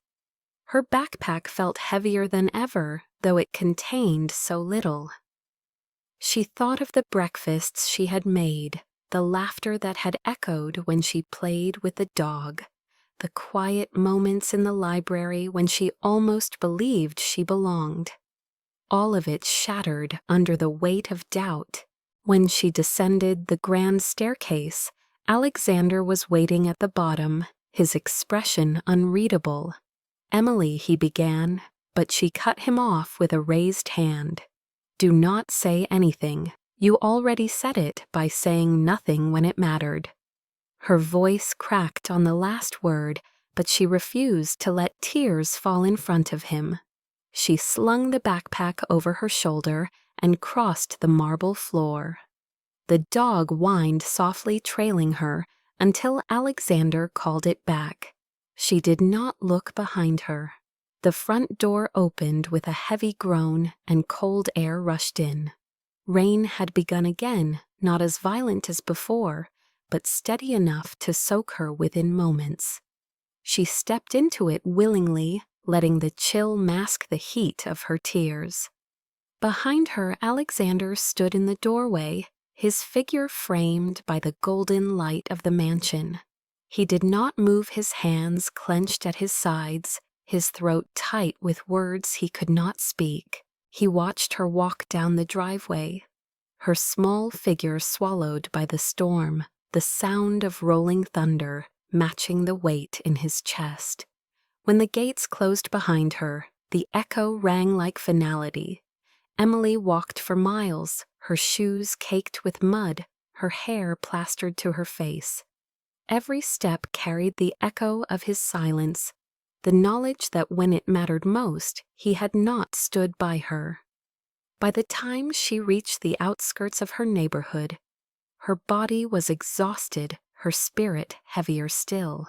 Her backpack felt heavier than ever, though it contained so little. She thought of the breakfasts she had made, the laughter that had echoed when she played with the dog, the quiet moments in the library when she almost believed she belonged. All of it shattered under the weight of doubt. When she descended the grand staircase, Alexander was waiting at the bottom, his expression unreadable. "Emily," he began, but she cut him off with a raised hand. "Do not say anything. You already said it by saying nothing when it mattered." Her voice cracked on the last word, but she refused to let tears fall in front of him. She slung the backpack over her shoulder and crossed the marble floor. The dog whined softly, trailing her, until Alexander called it back. She did not look behind her. The front door opened with a heavy groan and cold air rushed in. Rain had begun again, not as violent as before, but steady enough to soak her within moments. She stepped into it willingly, letting the chill mask the heat of her tears. Behind her, Alexander stood in the doorway, his figure framed by the golden light of the mansion. He did not move, his hands clenched at his sides, his throat tight with words he could not speak. He watched her walk down the driveway, her small figure swallowed by the storm, the sound of rolling thunder matching the weight in his chest. When the gates closed behind her, the echo rang like finality. Emily walked for miles, her shoes caked with mud, her hair plastered to her face. Every step carried the echo of his silence, the knowledge that when it mattered most, he had not stood by her. By the time she reached the outskirts of her neighborhood, her body was exhausted, her spirit heavier still.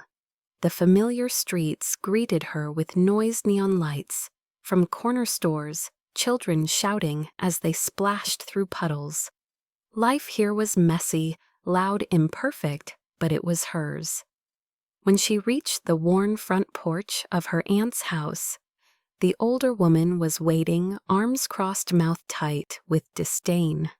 The familiar streets greeted her with noised neon lights. From corner stores, children shouting as they splashed through puddles. Life here was messy, loud, imperfect, but it was hers. When she reached the worn front porch of her aunt's house, the older woman was waiting, arms crossed, mouth tight, with disdain.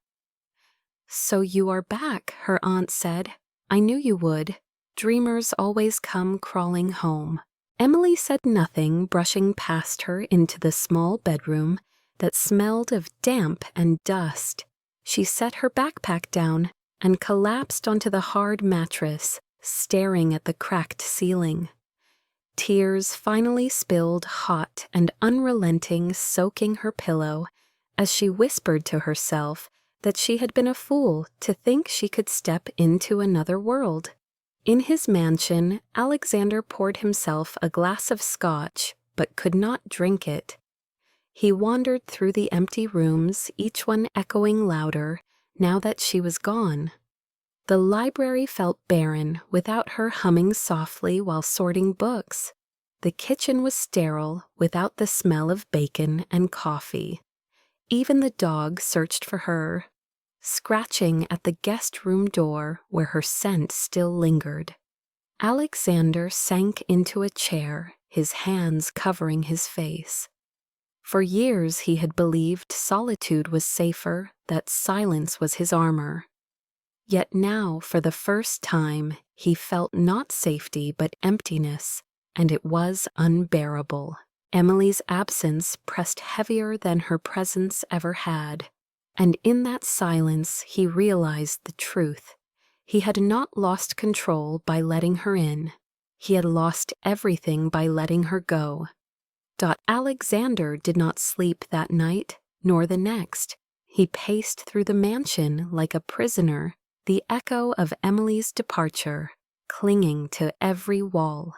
"So you are back," her aunt said. "I knew you would. Dreamers always come crawling home." Emily said nothing, brushing past her into the small bedroom that smelled of damp and dust. She set her backpack down and collapsed onto the hard mattress, staring at the cracked ceiling. Tears finally spilled, hot and unrelenting, soaking her pillow as she whispered to herself that she had been a fool to think she could step into another world. In his mansion, Alexander poured himself a glass of scotch, but could not drink it. He wandered through the empty rooms, each one echoing louder, now that she was gone. The library felt barren, without her humming softly while sorting books. The kitchen was sterile, without the smell of bacon and coffee. Even the dog searched for her, scratching at the guest room door where her scent still lingered. Alexander sank into a chair, his hands covering his face. For years he had believed solitude was safer, that silence was his armor. Yet now, for the first time, he felt not safety but emptiness, and it was unbearable. Emily's absence pressed heavier than her presence ever had, and in that silence he realized the truth. He had not lost control by letting her in. He had lost everything by letting her go. Alexander did not sleep that night, nor the next. He paced through the mansion like a prisoner, the echo of Emily's departure clinging to every wall.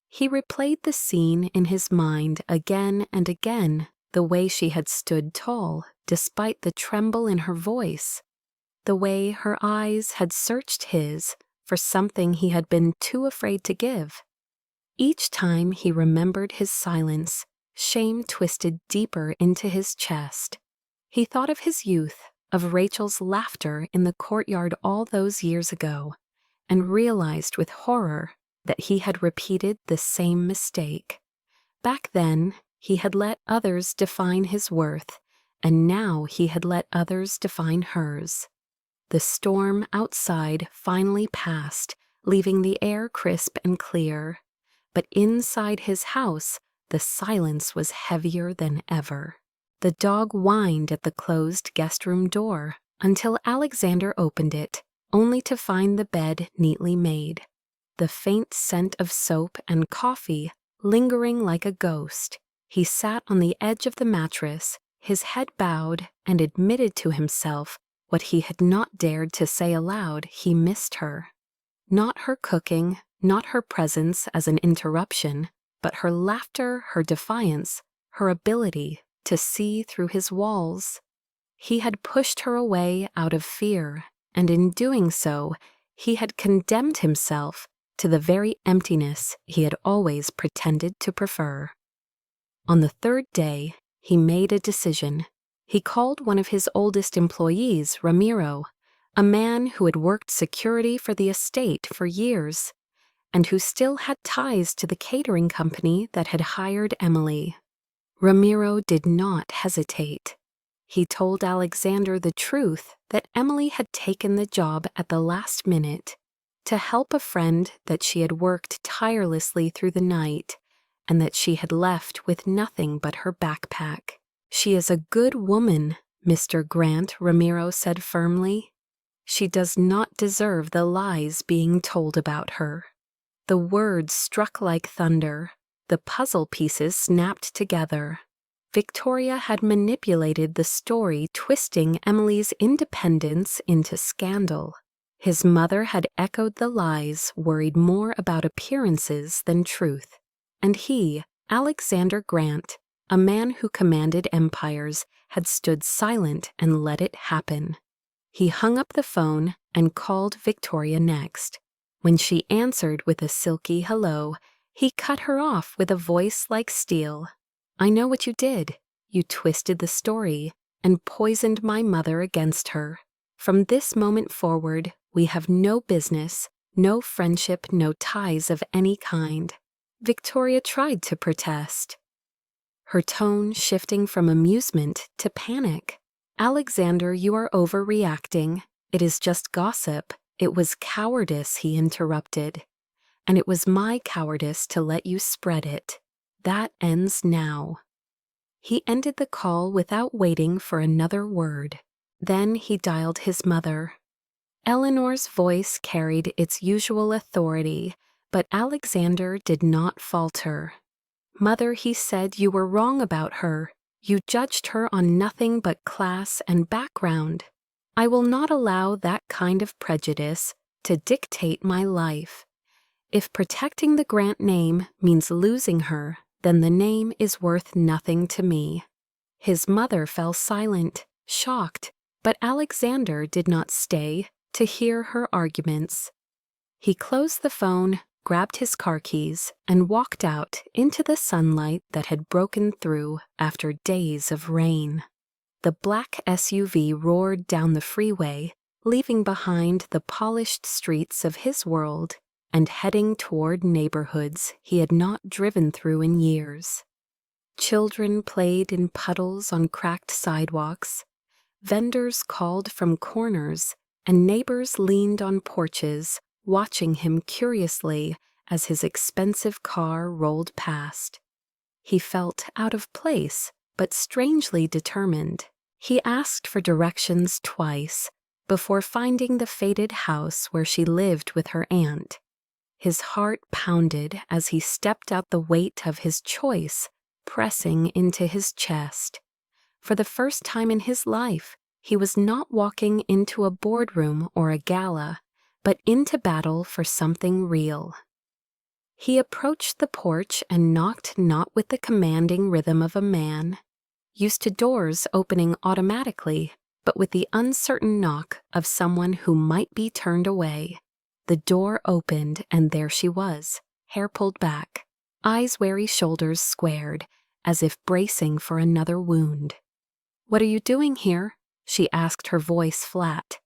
He replayed the scene in his mind again and again, the way she had stood tall, despite the tremble in her voice, the way her eyes had searched his for something he had been too afraid to give. Each time he remembered his silence, shame twisted deeper into his chest. He thought of his youth, of Rachel's laughter in the courtyard all those years ago, and realized with horror that he had repeated the same mistake. Back then, he had let others define his worth, and now he had let others define hers. The storm outside finally passed, leaving the air crisp and clear. But inside his house, the silence was heavier than ever. The dog whined at the closed guest room door until Alexander opened it, only to find the bed neatly made. The faint scent of soap and coffee lingering like a ghost. He sat on the edge of the mattress, his head bowed, and admitted to himself what he had not dared to say aloud. He missed her. Not her cooking, not her presence as an interruption, but her laughter, her defiance, her ability to see through his walls. He had pushed her away out of fear, and in doing so, He had condemned himself to the very emptiness he had always pretended to prefer. On the third day, he made a decision. He called one of his oldest employees, Ramiro, a man who had worked security for the estate for years, and who still had ties to the catering company that had hired Emily. Ramiro did not hesitate. He told Alexander the truth that Emily had taken the job at the last minute to help a friend that she had worked tirelessly through the night and that she had left with nothing but her backpack. "She is a good woman, Mr. Grant," Ramiro said firmly. "She does not deserve the lies being told about her." The words struck like thunder. The puzzle pieces snapped together. Victoria had manipulated the story, twisting Emily's independence into scandal. His mother had echoed the lies, worried more about appearances than truth. And he, Alexander Grant, a man who commanded empires, had stood silent and let it happen. He hung up the phone and called Victoria next. When she answered with a silky hello, he cut her off with a voice like steel. "I know what you did. You twisted the story and poisoned my mother against her. From this moment forward, we have no business, no friendship, no ties of any kind." Victoria tried to protest, her tone shifting from amusement to panic. "Alexander, you are overreacting. It is just gossip." "It was cowardice," he interrupted. "And it was my cowardice to let you spread it. That ends now." He ended the call without waiting for another word. Then he dialed his mother. Eleanor's voice carried its usual authority, but Alexander did not falter. "Mother," he said, "you were wrong about her. You judged her on nothing but class and background. I will not allow that kind of prejudice to dictate my life. If protecting the Grant name means losing her, then the name is worth nothing to me." His mother fell silent, shocked, but Alexander did not stay to hear her arguments. He closed the phone, grabbed his car keys, and walked out into the sunlight that had broken through after days of rain. The black SUV roared down the freeway, leaving behind the polished streets of his world and heading toward neighborhoods he had not driven through in years. Children played in puddles on cracked sidewalks, vendors called from corners, and neighbors leaned on porches, watching him curiously as his expensive car rolled past. He felt out of place, but strangely determined. He asked for directions twice before finding the faded house where she lived with her aunt. His heart pounded as he stepped out, the weight of his choice pressing into his chest. For the first time in his life, he was not walking into a boardroom or a gala, but into battle for something real. He approached the porch and knocked, not with the commanding rhythm of a man, used to doors opening automatically, but with the uncertain knock of someone who might be turned away. The door opened, and there she was, hair pulled back, eyes wary, shoulders squared, as if bracing for another wound. "What are you doing here?" she asked, her voice flat.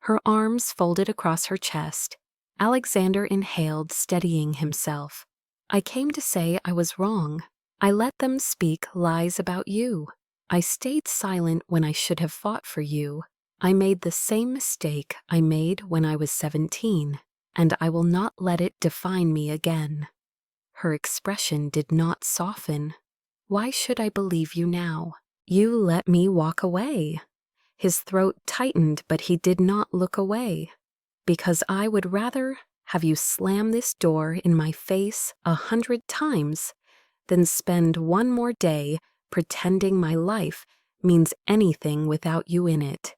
Her arms folded across her chest. Alexander inhaled, steadying himself. "I came to say I was wrong. I let them speak lies about you. I stayed silent when I should have fought for you. I made the same mistake I made when I was 17, and I will not let it define me again." Her expression did not soften. "Why should I believe you now? You let me walk away." His throat tightened, but he did not look away. "Because I would rather have you slam this door in my face 100 times than spend one more day pretending my life means anything without you in it."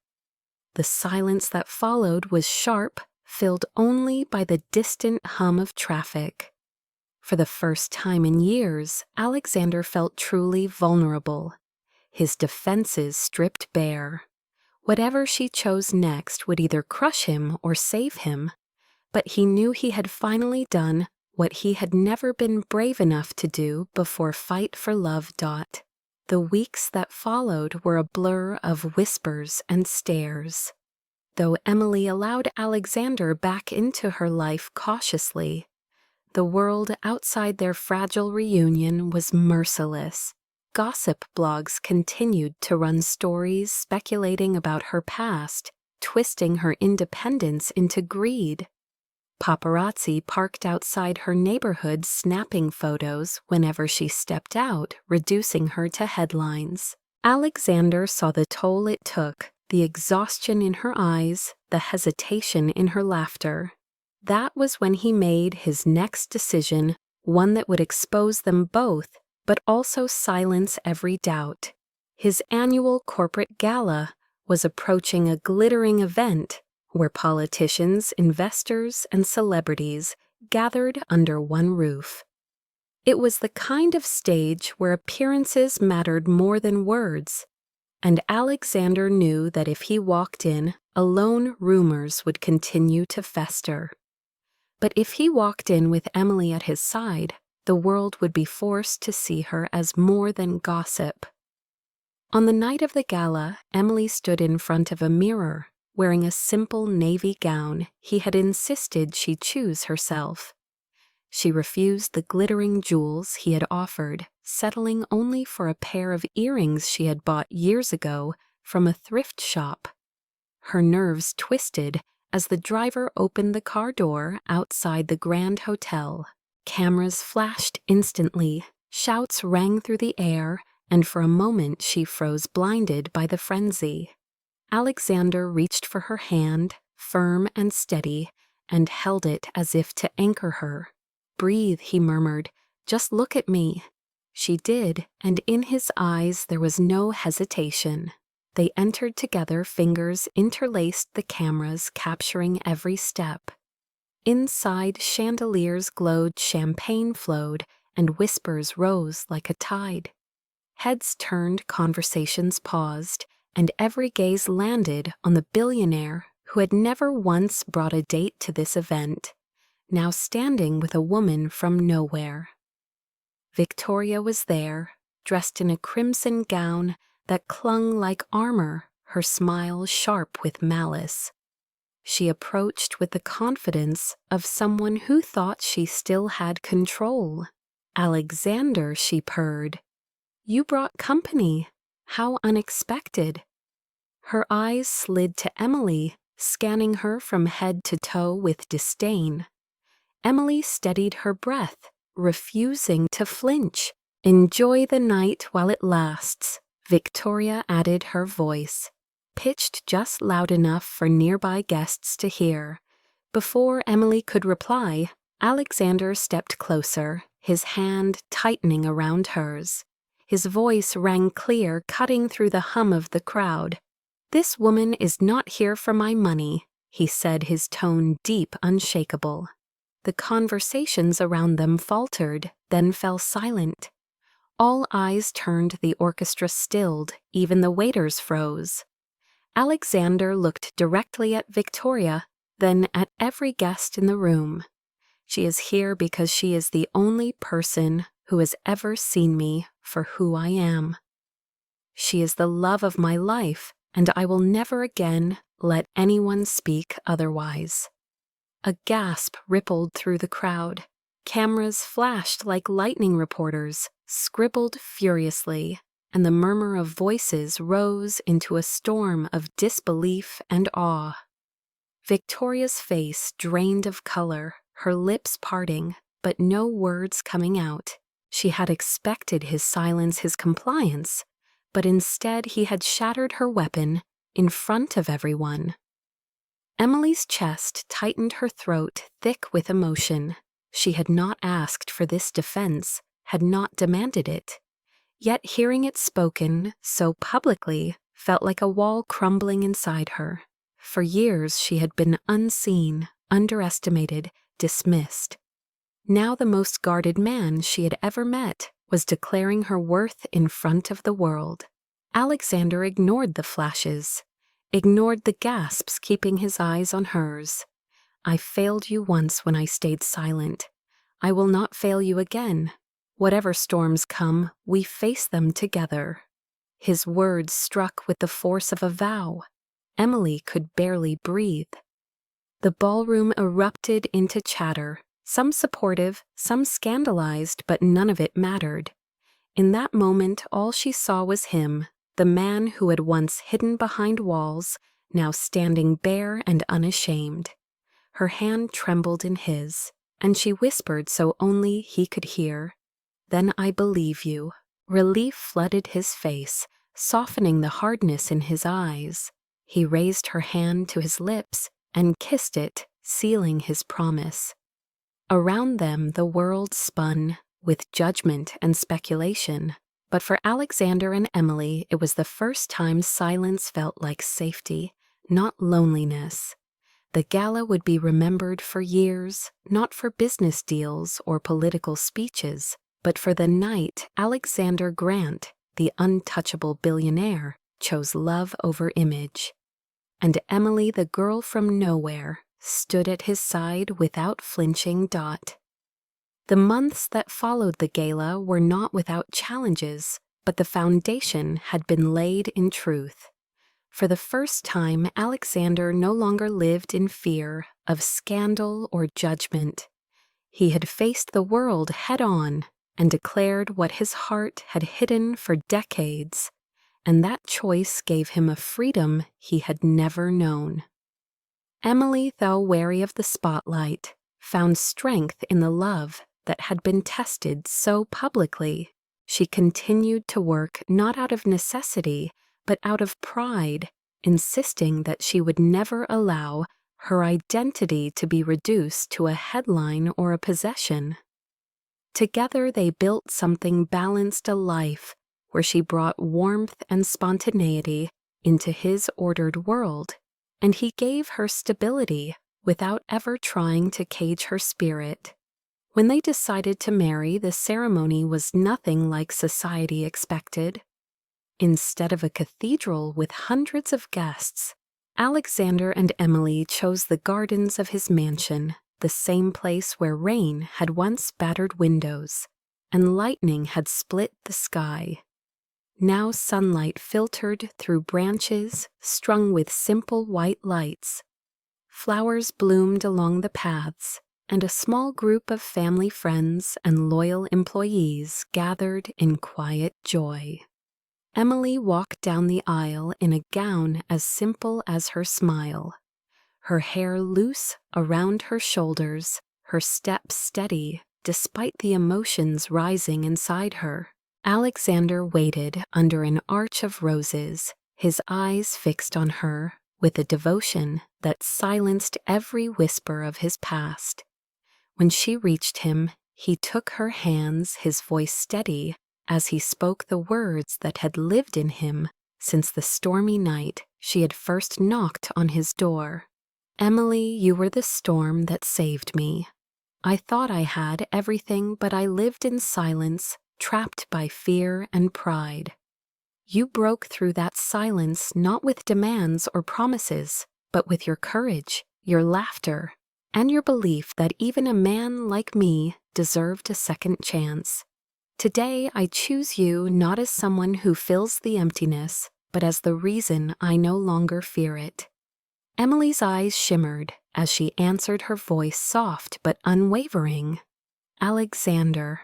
The silence that followed was sharp, filled only by the distant hum of traffic. For the first time in years, Alexander felt truly vulnerable, his defenses stripped bare. Whatever she chose next would either crush him or save him, But he knew he had finally done what he had never been brave enough to do before Fight for Love. The weeks that followed were a blur of whispers and stares. Though Emily allowed Alexander back into her life cautiously, the world outside their fragile reunion was merciless. Gossip blogs continued to run stories speculating about her past, twisting her independence into greed. Paparazzi parked outside her neighborhood snapping photos whenever she stepped out, reducing her to headlines. Alexander saw the toll it took, the exhaustion in her eyes, the hesitation in her laughter. That was when he made his next decision, one that would expose them both, but also silence every doubt. His annual corporate gala was approaching, a glittering event where politicians, investors, and celebrities gathered under one roof. It was the kind of stage where appearances mattered more than words, and Alexander knew that if he walked in alone, rumors would continue to fester. But if he walked in with Emily at his side, the world would be forced to see her as more than gossip. On the night of the gala, Emily stood in front of a mirror, wearing a simple navy gown he had insisted she choose herself. She refused the glittering jewels he had offered, settling only for a pair of earrings she had bought years ago from a thrift shop. Her nerves twisted as the driver opened the car door outside the Grand Hotel. Cameras flashed instantly, shouts rang through the air, and for a moment she froze, blinded by the frenzy. Alexander reached for her hand, firm and steady, and held it as if to anchor her. "Breathe," he murmured. "Just look at me." She did, and in his eyes there was no hesitation. They entered together, fingers interlaced, the cameras capturing every step. Inside, chandeliers glowed, champagne flowed, and whispers rose like a tide. Heads turned, conversations paused, and every gaze landed on the billionaire who had never once brought a date to this event, now standing with a woman from nowhere. Victoria was there, dressed in a crimson gown that clung like armor, her smile sharp with malice. She approached with the confidence of someone who thought she still had control. "Alexander," she purred, "you brought company. How unexpected." Her eyes slid to Emily, scanning her from head to toe with disdain. Emily steadied her breath, refusing to flinch. "Enjoy the night while it lasts," Victoria added, her voice pitched just loud enough for nearby guests to hear. Before Emily could reply, Alexander stepped closer, his hand tightening around hers. His voice rang clear, cutting through the hum of the crowd. "This woman is not here for my money," he said, his tone deep, unshakable. The conversations around them faltered, then fell silent. All eyes turned, the orchestra stilled, even the waiters froze. Alexander looked directly at Victoria, then at every guest in the room. "She is here because she is the only person who has ever seen me for who I am. She is the love of my life, and I will never again let anyone speak otherwise." A gasp rippled through the crowd. Cameras flashed like lightning, reporters scribbled furiously, and the murmur of voices rose into a storm of disbelief and awe. Victoria's face drained of color, her lips parting, but no words coming out. She had expected his silence, his compliance, but instead he had shattered her weapon in front of everyone. Emily's chest tightened, her throat thick with emotion. She had not asked for this defense, had not demanded it. Yet hearing it spoken so publicly felt like a wall crumbling inside her. For years she had been unseen, underestimated, dismissed. Now the most guarded man she had ever met was declaring her worth in front of the world. Alexander ignored the flashes, ignored the gasps, keeping his eyes on hers. I failed you once when I stayed silent. I will not fail you again. Whatever storms come, we face them together." His words struck with the force of a vow. Emily could barely breathe. The ballroom erupted into chatter, some supportive, some scandalized, but none of it mattered. In that moment, all she saw was him, the man who had once hidden behind walls, now standing bare and unashamed. Her hand trembled in his, and she whispered so only he could hear, "Then I believe you." Relief flooded his face, softening the hardness in his eyes. He raised her hand to his lips and kissed it, sealing his promise. Around them the world spun, with judgment and speculation, but for Alexander and Emily it was the first time silence felt like safety, not loneliness. The gala would be remembered for years, not for business deals or political speeches, but for the night Alexander Grant, the untouchable billionaire, chose love over image. And Emily, the girl from nowhere, stood at his side without flinching. The months that followed the gala were not without challenges, but the foundation had been laid in truth. For the first time, Alexander no longer lived in fear of scandal or judgment. He had faced the world head-on and declared what his heart had hidden for decades, and that choice gave him a freedom he had never known. Emily, though wary of the spotlight, found strength in the love that had been tested so publicly. She continued to work not out of necessity, but out of pride, insisting that she would never allow her identity to be reduced to a headline or a possession. Together they built something balanced, a life where she brought warmth and spontaneity into his ordered world, and he gave her stability without ever trying to cage her spirit. When they decided to marry, the ceremony was nothing like society expected. Instead of a cathedral with hundreds of guests, Alexander and Emily chose the gardens of his mansion, the same place where rain had once battered windows and lightning had split the sky. Now sunlight filtered through branches strung with simple white lights. Flowers bloomed along the paths, and a small group of family friends and loyal employees gathered in quiet joy. Emily walked down the aisle in a gown as simple as her smile, her hair loose around her shoulders, her step steady despite the emotions rising inside her. Alexander waited under an arch of roses, his eyes fixed on her with a devotion that silenced every whisper of his past. When she reached him, he took her hands, his voice steady, as he spoke the words that had lived in him since the stormy night she had first knocked on his door. "Emily, you were the storm that saved me. I thought I had everything, but I lived in silence, trapped by fear and pride. You broke through that silence not with demands or promises, but with your courage, your laughter, and your belief that even a man like me deserved a second chance. Today I choose you not as someone who fills the emptiness, but as the reason I no longer fear it." Emily's eyes shimmered as she answered, her voice soft but unwavering. "Alexander,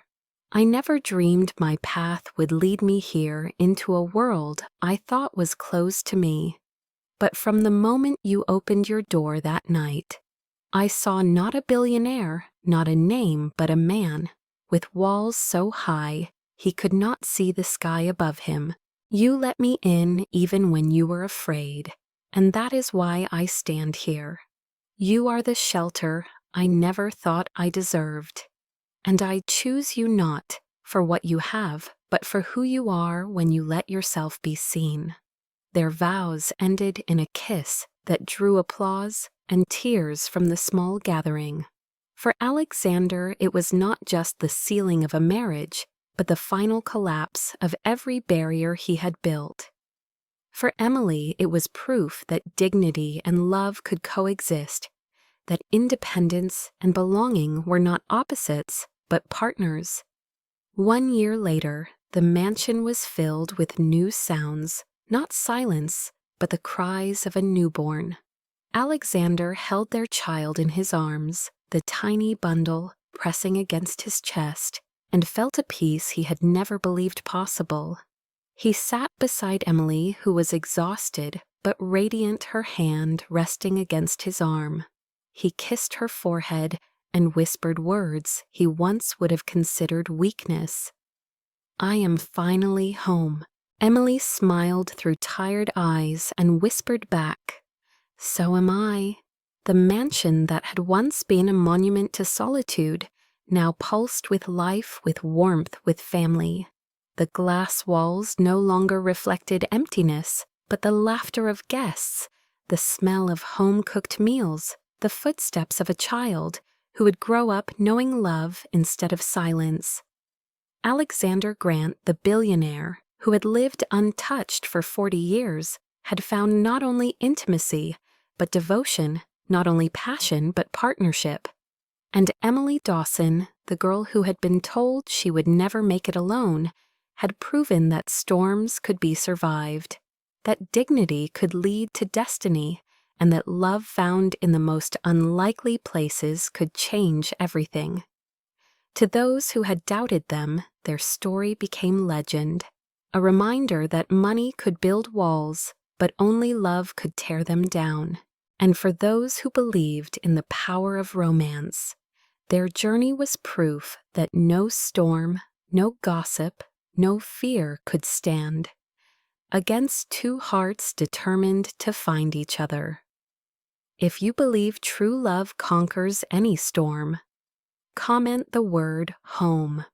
I never dreamed my path would lead me here into a world I thought was closed to me. But from the moment you opened your door that night, I saw not a billionaire, not a name, but a man, with walls so high he could not see the sky above him. You let me in even when you were afraid, and that is why I stand here. You are the shelter I never thought I deserved, and I choose you not for what you have, but for who you are when you let yourself be seen." Their vows ended in a kiss that drew applause and tears from the small gathering. For Alexander, it was not just the sealing of a marriage, but the final collapse of every barrier he had built. For Emily, it was proof that dignity and love could coexist, that independence and belonging were not opposites, but partners. 1 year later, the mansion was filled with new sounds, not silence, but the cries of a newborn. Alexander held their child in his arms, the tiny bundle pressing against his chest, and felt a peace he had never believed possible. He sat beside Emily, who was exhausted but radiant, her hand resting against his arm. He kissed her forehead and whispered words he once would have considered weakness. "I am finally home." Emily smiled through tired eyes and whispered back, "So am I." The mansion that had once been a monument to solitude now pulsed with life, with warmth, with family. The glass walls no longer reflected emptiness, but the laughter of guests, the smell of home-cooked meals, the footsteps of a child who would grow up knowing love instead of silence. Alexander Grant, the billionaire, who had lived untouched for 40 years, had found not only intimacy, but devotion, not only passion, but partnership. And Emily Dawson, the girl who had been told she would never make it alone, had proven that storms could be survived, that dignity could lead to destiny, and that love found in the most unlikely places could change everything. To those who had doubted them, their story became legend, a reminder that money could build walls, but only love could tear them down. And for those who believed in the power of romance, their journey was proof that no storm, no gossip, no fear could stand against two hearts determined to find each other. If you believe true love conquers any storm, comment the word home.